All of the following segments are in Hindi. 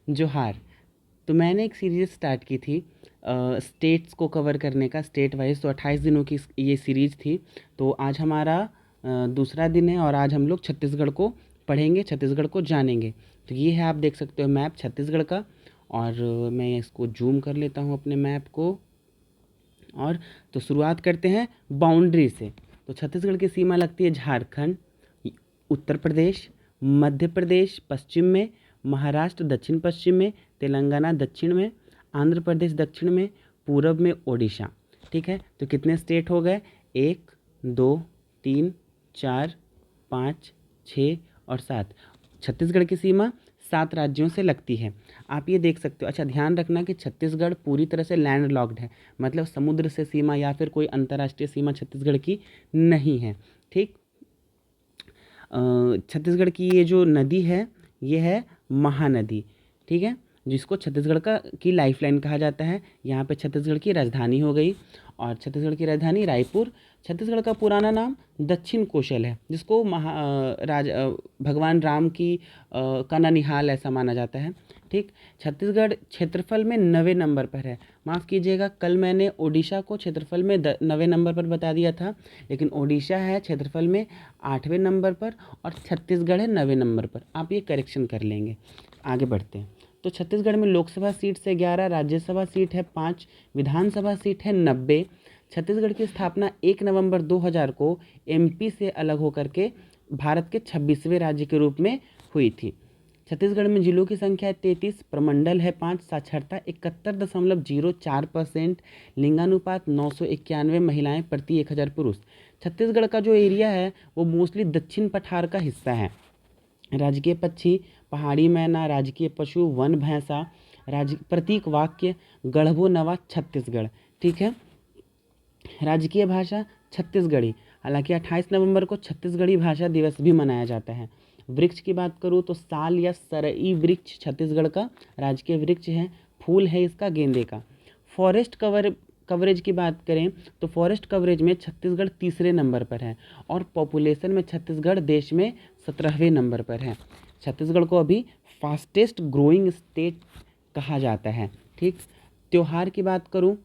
जोहार। तो मैंने एक सीरीज़ स्टार्ट की थी स्टेट्स को कवर करने का, स्टेट वाइज़। तो 28 दिनों की ये सीरीज़ थी। तो आज हमारा दूसरा दिन है और आज हम लोग छत्तीसगढ़ को पढ़ेंगे, छत्तीसगढ़ को जानेंगे। तो ये है, आप देख सकते हो मैप छत्तीसगढ़ का। और मैं इसको जूम कर लेता हूँ अपने मैप को। और तो शुरुआत करते हैं बाउंड्री से। तो छत्तीसगढ़ की सीमा लगती है झारखंड, उत्तर प्रदेश, मध्य प्रदेश पश्चिम में, महाराष्ट्र दक्षिण पश्चिम में, तेलंगाना दक्षिण में, आंध्र प्रदेश दक्षिण में, पूरब में ओडिशा। ठीक है, तो कितने स्टेट हो गए? 1 2 3 4 5 6 और 7। छत्तीसगढ़ की सीमा 7 राज्यों से लगती है। आप ये देख सकते हो। अच्छा, ध्यान रखना कि छत्तीसगढ़ पूरी तरह से लैंड लॉक्ड है, मतलब समुद्र से सीमा या फिर कोई अंतर्राष्ट्रीय सीमा छत्तीसगढ़ की नहीं है। ठीक। छत्तीसगढ़ की ये जो नदी है, ये है महानदी। ठीक है, जिसको छत्तीसगढ़ का की लाइफलाइन कहा जाता है। यहाँ पे छत्तीसगढ़ की राजधानी हो गई, और छत्तीसगढ़ की राजधानी रायपुर। छत्तीसगढ़ का पुराना नाम दक्षिण कोशल है, जिसको भगवान राम की का ननिहाल ऐसा माना जाता है। ठीक। छत्तीसगढ़ क्षेत्रफल में 9वें नंबर पर है। माफ़ कीजिएगा, कल मैंने ओडिशा को क्षेत्रफल में 9वें नंबर पर बता दिया था, लेकिन ओडिशा है क्षेत्रफल में 8वें नंबर पर और छत्तीसगढ़ है 9वें नंबर पर। आप ये करेक्शन कर लेंगे। आगे बढ़ते हैं। तो छत्तीसगढ़ में लोकसभा सीट से 11, राज्यसभा सीट है 5, विधानसभा सीट है 90। छत्तीसगढ़ की स्थापना 1 नवंबर 2000 को एमपी से अलग होकर के भारत के 26वें राज्य के रूप में हुई थी। छत्तीसगढ़ में जिलों की संख्या है 33, प्रमंडल है 5, साक्षरता 71.04%, लिंगानुपात 991 महिलाएं प्रति 1000 पुरुष। छत्तीसगढ़ का जो एरिया है वो मोस्टली दक्षिण पठार का हिस्सा है। राजकीय पक्षी पहाड़ी मैना, राजकीय पशु वन भैंसा, प्रतीक वाक्य गढ़बो नवा छत्तीसगढ़। ठीक है। राजकीय भाषा छत्तीसगढ़ी। हालांकि 28 नवंबर को छत्तीसगढ़ी भाषा दिवस भी मनाया जाता है। वृक्ष की बात करूँ तो साल या सरई वृक्ष छत्तीसगढ़ का राजकीय वृक्ष है। फूल है इसका गेंदे का। फॉरेस्ट कवरेज की बात करें तो फॉरेस्ट कवरेज में छत्तीसगढ़ तीसरे नंबर पर है, और पॉपुलेशन में छत्तीसगढ़ देश में 17वें नंबर पर है। छत्तीसगढ़ को अभी फास्टेस्ट ग्रोइंग स्टेट कहा जाता है। ठीक। त्योहार की बात करूँ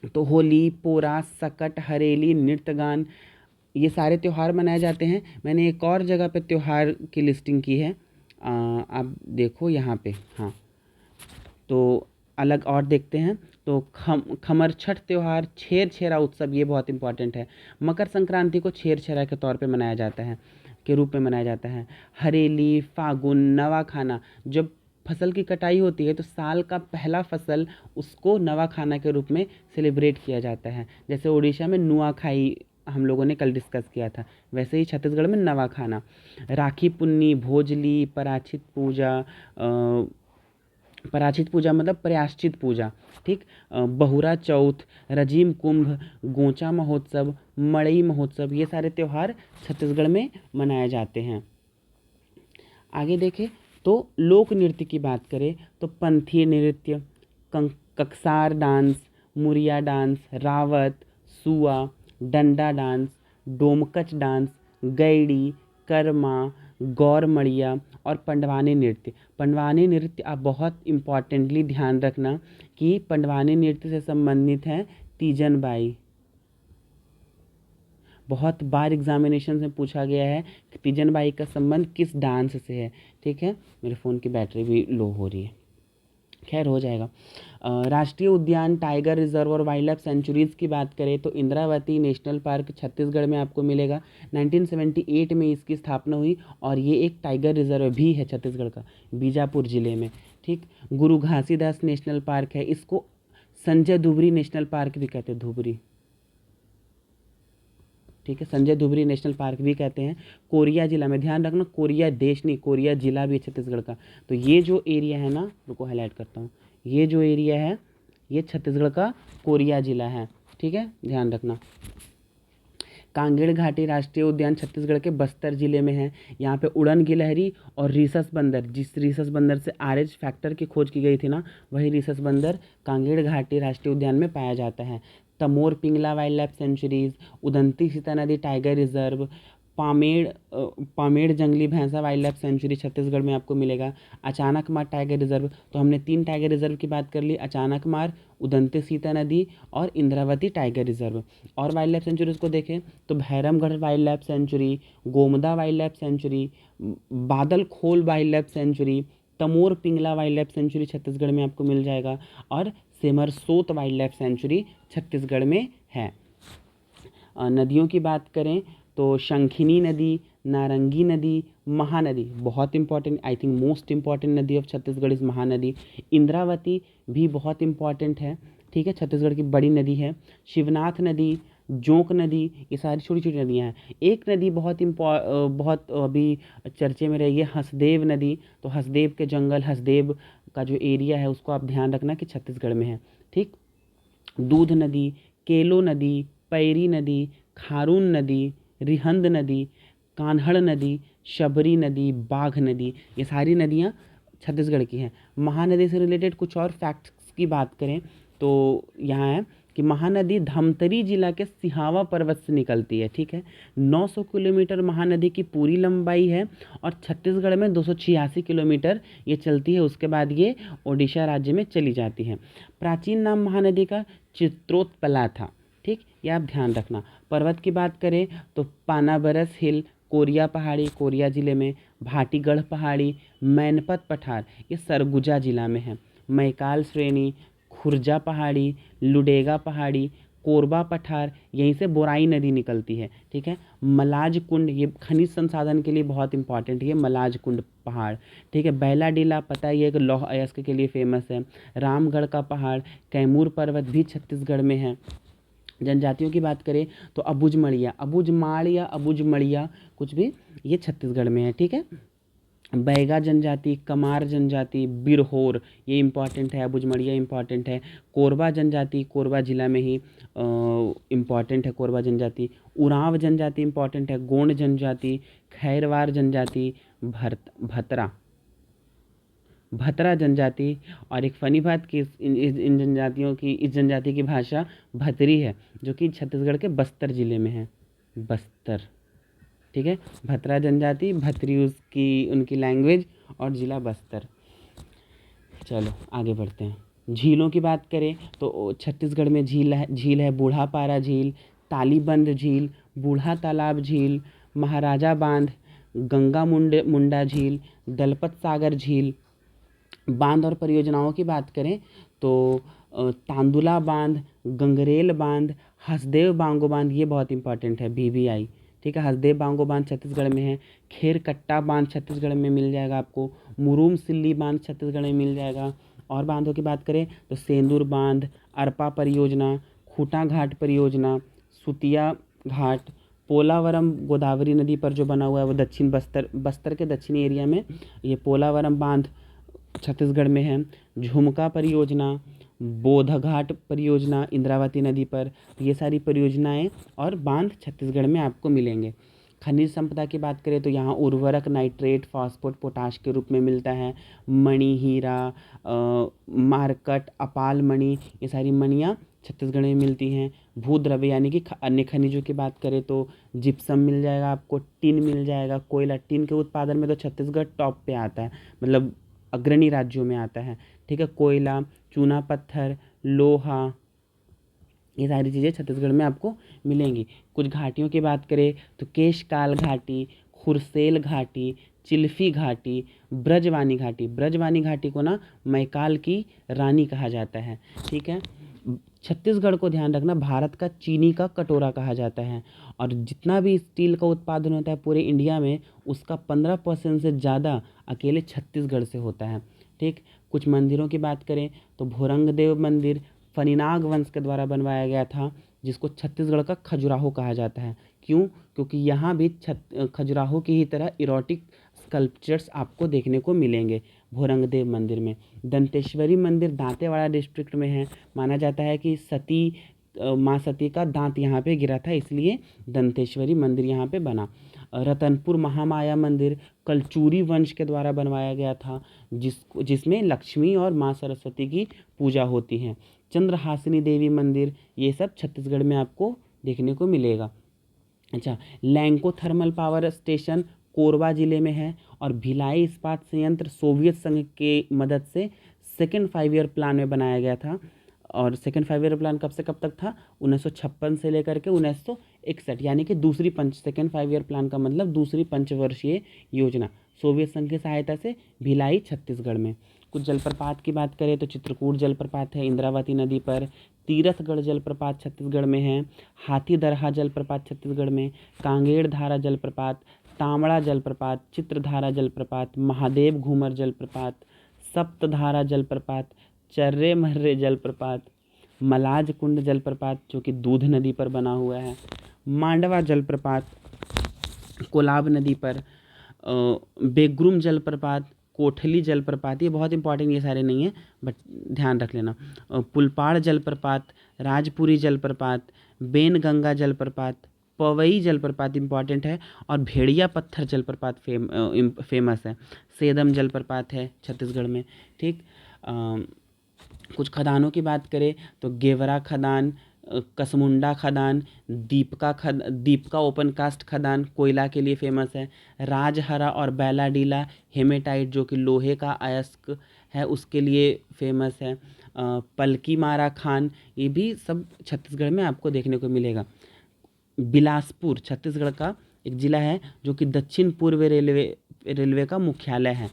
तो होली, पोरा, सकट, हरेली, नृत्यगान, ये सारे त्यौहार मनाए जाते हैं। मैंने एक और जगह पे त्यौहार की लिस्टिंग की है, आप देखो यहाँ पे। हाँ, तो अलग और देखते हैं तो खमर छठ त्यौहार, छेरछेरा उत्सव, ये बहुत इंपॉर्टेंट है। मकर संक्रांति को छेरछेरा के तौर पे मनाया जाता है, के रूप में मनाया जाता है। हरेली, फागुन, नवा खाना, जब फसल की कटाई होती है तो साल का पहला फसल उसको नवा खाना के रूप में सेलिब्रेट किया जाता है। जैसे उड़ीसा में नुआखाई हम लोगों ने कल डिस्कस किया था, वैसे ही छत्तीसगढ़ में नवा खाना। राखी पुन्नी, भोजली, पराचित पूजा मतलब प्रायश्चित पूजा। ठीक। बहुरा चौथ, रजीम कुंभ, गोंचा महोत्सव, मड़ई महोत्सव, ये सारे त्यौहार छत्तीसगढ़ में मनाए जाते हैं। आगे देखें तो लोक नृत्य की बात करें तो पंथी नृत्य, ककसार डांस, मुरिया डांस, रावत, सुआ, डंडा डांस, डोमकच डांस, गैड़ी, कर्मा, गौरमड़िया और पंडवानी नृत्य। पंडवानी नृत्य आप बहुत इम्पॉर्टेंटली ध्यान रखना कि पंडवानी नृत्य से संबंधित है तीजन बाई। बहुत बार एग्जामिनेशन में पूछा गया है कि तीजन बाई का संबंध किस डांस से है। ठीक है, मेरे फ़ोन की बैटरी भी लो हो रही है, खैर हो जाएगा। राष्ट्रीय उद्यान, टाइगर रिजर्व और वाइल्ड लाइफ सेंचुरीज़ की बात करें तो इंद्रावती नेशनल पार्क छत्तीसगढ़ में आपको मिलेगा। 1978 में इसकी स्थापना हुई, और ये एक टाइगर रिजर्व भी है छत्तीसगढ़ का, बीजापुर ज़िले में। ठीक। गुरु घासीदास नेशनल पार्क है, इसको संजय धुबरी नेशनल पार्क भी कहते हैं, धुबरी। ठीक है, संजय धुबरी नेशनल पार्क भी कहते हैं। कोरिया जिला में, ध्यान रखना कोरिया देश नहीं, कोरिया जिला भी है छत्तीसगढ़ का। तो ये जो एरिया है ना, रुको हाईलाइट करता हूँ, ये जो एरिया है ये छत्तीसगढ़ का कोरिया जिला है। ठीक है, ध्यान रखना। कांगेड़ घाटी राष्ट्रीय उद्यान छत्तीसगढ़ के बस्तर जिले में है। यहाँ पे उड़न गिलहरी और रीसस बंदर, जिस रीसस बंदर से आरएच फैक्टर की खोज की गई थी ना, वही रीसस बंदर कांगेड़ घाटी राष्ट्रीय उद्यान में पाया जाता है। Tamor Pingla wild life sanctuaries, Udanti Sitanadi tiger reserve, Pamed जंगली भैंसा वाइल्ड लाइफ सेंचुरी छत्तीसगढ़ में आपको मिलेगा। अचानकमार टाइगर रिजर्व, तो हमने 3 टाइगर रिजर्व की बात कर ली, अचानकमार, उदंते सीता नदी और इंद्रावती टाइगर रिजर्व। और वाइल्ड लाइफ सेंचुरीज को देखें तो Bhairamgarh wild life sanctuary, Gomarda wild life sanctuary, Badalkhol wild life sanctuary, Tamor Pingla wild life sanctuary Chhattisgarh में आपको मिल जाएगा, और Semarsot wild life sanctuary Chhattisgarh में है। नदियों की बात करें तो शंखिनी नदी, नारंगी नदी, महानदी, बहुत important, I think most important नदी ऑफ छत्तीसगढ़ इस महानदी। इंद्रावती भी बहुत इंपॉर्टेंट है, ठीक है, छत्तीसगढ़ की बड़ी नदी है। शिवनाथ नदी, जोंक नदी, ये सारी छोटी छोटी नदियाँ हैं। एक नदी बहुत अभी चर्चे में रही है, हसदेव नदी। तो हसदेव के जंगल, हसदेव का जो एरिया है उसको आप ध्यान रखना कि छत्तीसगढ़ में है, ठीक। दूध नदी, केलो नदी, पैरी नदी, खारून नदी, रिहंद नदी, कान्हड़ नदी, शबरी नदी, बाघ नदी, ये सारी नदियाँ छत्तीसगढ़ की हैं। महानदी से रिलेटेड कुछ और फैक्ट्स की बात करें तो यहाँ है कि महानदी धमतरी जिला के सिहावा पर्वत से निकलती है, ठीक है। 900 किलोमीटर महानदी की पूरी लंबाई है और छत्तीसगढ़ में 286 किलोमीटर ये चलती है, उसके बाद ये ओडिशा राज्य में चली जाती है। प्राचीन नाम महानदी का चित्रोत्पला था, ठीक, ये आप ध्यान रखना। पर्वत की बात करें तो पानाबरस हिल, कोरिया पहाड़ी कोरिया जिले में, भाटीगढ़ पहाड़ी, मैनपत पठार ये सरगुजा जिला में है, मैकाल श्रेणी, खुर्जा पहाड़ी, लुडेगा पहाड़ी, कोरबा पठार, यहीं से बोराई नदी निकलती है, ठीक है। मलाज कुंड, ये खनिज संसाधन के लिए बहुत इंपॉर्टेंट है, मलाज कुंड पहाड़, ठीक है। बैलाडीला पता ही है कि लौह अयस्क के लिए फेमस है। रामगढ़ का पहाड़, कैमूर पर्वत भी छत्तीसगढ़ में है। जनजातियों की बात करें तो अबुझमड़िया, अबुझमाड़ या अबुझमड़िया कुछ भी, ये छत्तीसगढ़ में है, ठीक है। बैगा जनजाति, कमार जनजाति, बिरहोर, ये इंपॉर्टेंट है, अबुझमड़िया इंपॉर्टेंट है। कोरबा जनजाति, कोरबा जिला में ही इंपॉर्टेंट है कोरबा जनजाति। उरांव जनजाति इंपॉर्टेंट है। गोंड जनजाति, खैरवार जनजाति, भतरा जनजाति। और एक फ़नी बात कि इस जनजाति की भाषा भतरी है, जो कि छत्तीसगढ़ के बस्तर ज़िले में है, बस्तर, ठीक है। भतरा जनजाति, भतरी उनकी लैंग्वेज, और ज़िला बस्तर। चलो आगे बढ़ते हैं। झीलों की बात करें तो छत्तीसगढ़ में झील है बूढ़ा पारा झील, तालीबंद झील, बूढ़ा तालाब झील, महाराजा बांध, गंगा मुंडा झील, दलपत सागर झील। बांध और परियोजनाओं की बात करें तो तांदुला बांध, गंगरेल बांध, हसदेव बांगो बांध, ये बहुत इंपॉर्टेंट है, BBI, ठीक है। हसदेव बांगो बांध छत्तीसगढ़ में है। खेरकट्टा बांध छत्तीसगढ़ में मिल जाएगा आपको। मुरुम सिल्ली बांध छत्तीसगढ़ में मिल जाएगा। और बांधों की बात करें तो सेंदूर बांध, अरपा परियोजना, खूटा घाट परियोजना, सुतिया घाट, पोलावरम गोदावरी नदी पर जो बना हुआ है वो दक्षिण बस्तर के दक्षिणी एरिया में ये पोलावरम बांध छत्तीसगढ़ में है। झुमका परियोजना, बोधघाट परियोजना इंद्रावती नदी पर, ये सारी परियोजनाएं और बांध छत्तीसगढ़ में आपको मिलेंगे। खनिज संपदा की बात करें तो यहाँ उर्वरक नाइट्रेट, फास्फोट, पोटाश के रूप में मिलता है। मणि, हीरा, मारकट, अपाल मणि, ये सारी मणियाँ छत्तीसगढ़ में मिलती हैं। भूद्रव्य यानी कि अन्य खनिजों की बात करें तो जिप्सम मिल जाएगा आपको, टिन मिल जाएगा, कोयला। टिन के उत्पादन में तो छत्तीसगढ़ टॉप पे आता है, मतलब अग्रणी राज्यों में आता है, ठीक है। कोयला, चूना पत्थर, लोहा, ये सारी चीज़ें छत्तीसगढ़ में आपको मिलेंगी। कुछ घाटियों की बात करें तो केशकाल घाटी, खुरसेल घाटी, चिल्फी घाटी, ब्रजवानी घाटी। ब्रजवानी घाटी को ना मैकाल की रानी कहा जाता है, ठीक है। छत्तीसगढ़ को ध्यान रखना, भारत का चीनी का कटोरा कहा जाता है, और जितना भी स्टील का उत्पादन होता है पूरे इंडिया में उसका 15% से ज़्यादा अकेले छत्तीसगढ़ से होता है, ठीक। कुछ मंदिरों की बात करें तो भोरंगदेव मंदिर फनिनाग वंश के द्वारा बनवाया गया था, जिसको छत्तीसगढ़ का खजुराहो कहा जाता है। क्यों? क्योंकि यहाँ भी खजुराहो की ही तरह इरोटिक स्कल्पचर्स आपको देखने को मिलेंगे भोरंगदेव मंदिर में। दंतेश्वरी मंदिर दांतेवाड़ा डिस्ट्रिक्ट में है। माना जाता है कि माँ सती का दांत यहाँ पे गिरा था, इसलिए दंतेश्वरी मंदिर यहाँ पे बना। रतनपुर महामाया मंदिर कलचूरी वंश के द्वारा बनवाया गया था, जिसमें लक्ष्मी और माँ सरस्वती की पूजा होती है। चंद्रहासिनी देवी मंदिर, ये सब छत्तीसगढ़ में आपको देखने को मिलेगा। अच्छा, Lanco thermal power station Korba जिले में है। और भिलाई इस्पात संयंत्र सोवियत संघ के मदद से सेकेंड 5 ईयर प्लान में बनाया गया था। और सेकेंड 5 ईयर प्लान कब से कब तक था? 1956 से लेकर के 1961, यानी कि दूसरी पंच सेकेंड 5 ईयर प्लान का मतलब दूसरी पंचवर्षीय योजना सोवियत संघ की सहायता से भिलाई छत्तीसगढ़ में। कुछ जलप्रपात की बात करें तो चित्रकूट जलप्रपात है इंद्रावती नदी पर। तीरथगढ़ जलप्रपात छत्तीसगढ़ में है। हाथीदरहा जलप्रपात छत्तीसगढ़ में। कांगेड़ धारा जलप्रपात, तांबड़ा जलप्रपात, चित्रधारा जलप्रपात, महादेव घूमर जलप्रपात, सप्तधारा जलप्रपात, चर्रे मर्रे जलप्रपात, मलाज कुंड जलप्रपात जो कि दूध नदी पर बना हुआ है, मांडवा जलप्रपात कोलाब नदी पर, बेगरूम जलप्रपात, कोठली जलप्रपात, ये बहुत इंपॉर्टेंट, ये सारे नहीं है बट ध्यान रख लेना। पुलपाड़ जलप्रपात, राजपुरी जलप्रपात, बेनगंगा जलप्रपात, पवई जलप्रपात इंपॉर्टेंट है। और भेड़िया पत्थर जलप्रपात फेमस है। सेदम जलप्रपात है छत्तीसगढ़ में। ठीक। कुछ खदानों की बात करें तो गेवरा खदान, कसमुंडा खदान, दीपका ओपन कास्ट खदान कोयला के लिए फेमस है। राजहरा और बैलाडीला हेमेटाइट जो कि लोहे का अयस्क है उसके लिए फेमस है। पलकी मारा खान, ये भी सब छत्तीसगढ़ में आपको देखने को मिलेगा। बिलासपुर छत्तीसगढ़ का एक जिला है जो कि दक्षिण पूर्व रेलवे का मुख्यालय है।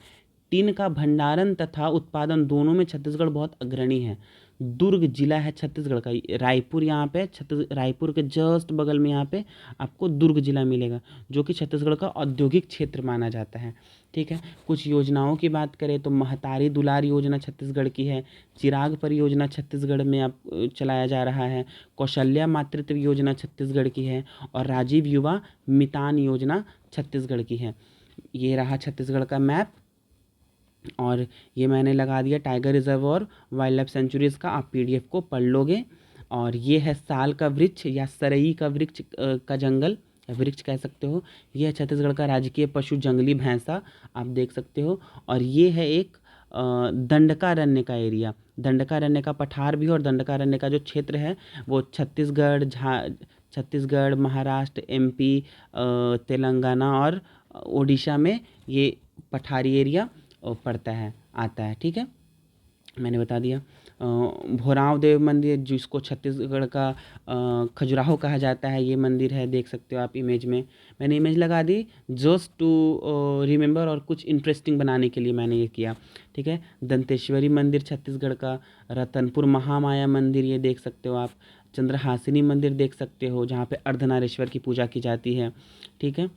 टीन का भंडारण तथा उत्पादन दोनों में छत्तीसगढ़ बहुत अग्रणी है। दुर्ग जिला है छत्तीसगढ़ का, रायपुर यहाँ पे रायपुर के जस्ट बगल में यहाँ पे आपको दुर्ग जिला मिलेगा जो कि छत्तीसगढ़ का औद्योगिक क्षेत्र माना जाता है। ठीक है। कुछ योजनाओं की बात करें तो महतारी दुलार योजना छत्तीसगढ़ की है। चिराग परियोजना छत्तीसगढ़ में अब चलाया जा रहा है। कौशल्या मातृत्व योजना छत्तीसगढ़ की है। और राजीव युवा मितान योजना छत्तीसगढ़ की है। ये रहा छत्तीसगढ़ का मैप। और ये मैंने लगा दिया टाइगर रिजर्व और वाइल्ड लाइफ सेंचुरीज़ का, आप पीडीएफ को पढ़ लोगे। और ये है साल का वृक्ष या सरई का वृक्ष का जंगल, वृक्ष कह सकते हो। ये है छत्तीसगढ़ का राजकीय पशु जंगली भैंसा, आप देख सकते हो। और ये है एक दंडकारण्य का एरिया, दंडकारण्य का पठार भी, और दंडकारण्य का जो क्षेत्र है वो छत्तीसगढ़, महाराष्ट्र, एमपी, तेलंगाना और ओडिशा में ये पठारी एरिया पड़ता है, आता है। ठीक है, मैंने बता दिया। भोराव देव मंदिर जिसको छत्तीसगढ़ का खजुराहो कहा जाता है, ये मंदिर है, देख सकते हो आप इमेज में। मैंने इमेज लगा दी जस्ट टू रिमेंबर, और कुछ इंटरेस्टिंग बनाने के लिए मैंने ये किया। ठीक है। दंतेश्वरी मंदिर छत्तीसगढ़ का। रतनपुर महामाया मंदिर ये देख सकते हो आप। चंद्रहासिनी मंदिर देख सकते हो जहाँ पे अर्धनारीश्वर की पूजा की जाती है। ठीक है।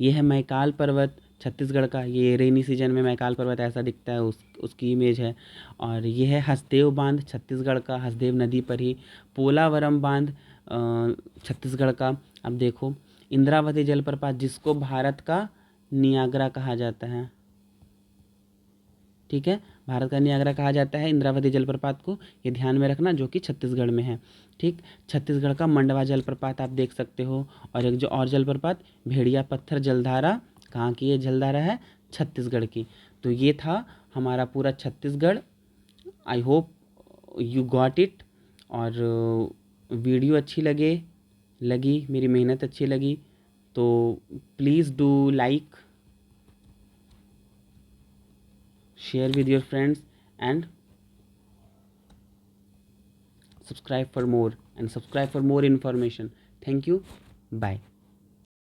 ये है मैकाल पर्वत छत्तीसगढ़ का, ये रेनी सीजन में मैकाल पर्वत ऐसा दिखता है, उसकी इमेज है। और ये है हसदेव बांध छत्तीसगढ़ का, हसदेव नदी पर ही। पोलावरम बांध छत्तीसगढ़ का। अब देखो इंद्रावती जलप्रपात जिसको भारत का नियाग्रा कहा जाता है। ठीक है, भारत का नियाग्रा कहा जाता है इंद्रावती जलप्रपात को, ये ध्यान में रखना, जो कि छत्तीसगढ़ में है। ठीक। छत्तीसगढ़ का मंडवा जलप्रपात आप देख सकते हो। और एक जो और जलप्रपात भेड़िया पत्थर जलधारा, कहाँ की ये जलधारा है? छत्तीसगढ़ की। तो ये था हमारा पूरा Chhattisgarh. I hope you got it. और वीडियो अच्छी लगी, मेरी मेहनत अच्छी लगी तो please do like, share with your friends, and subscribe for more information. Thank you. Bye.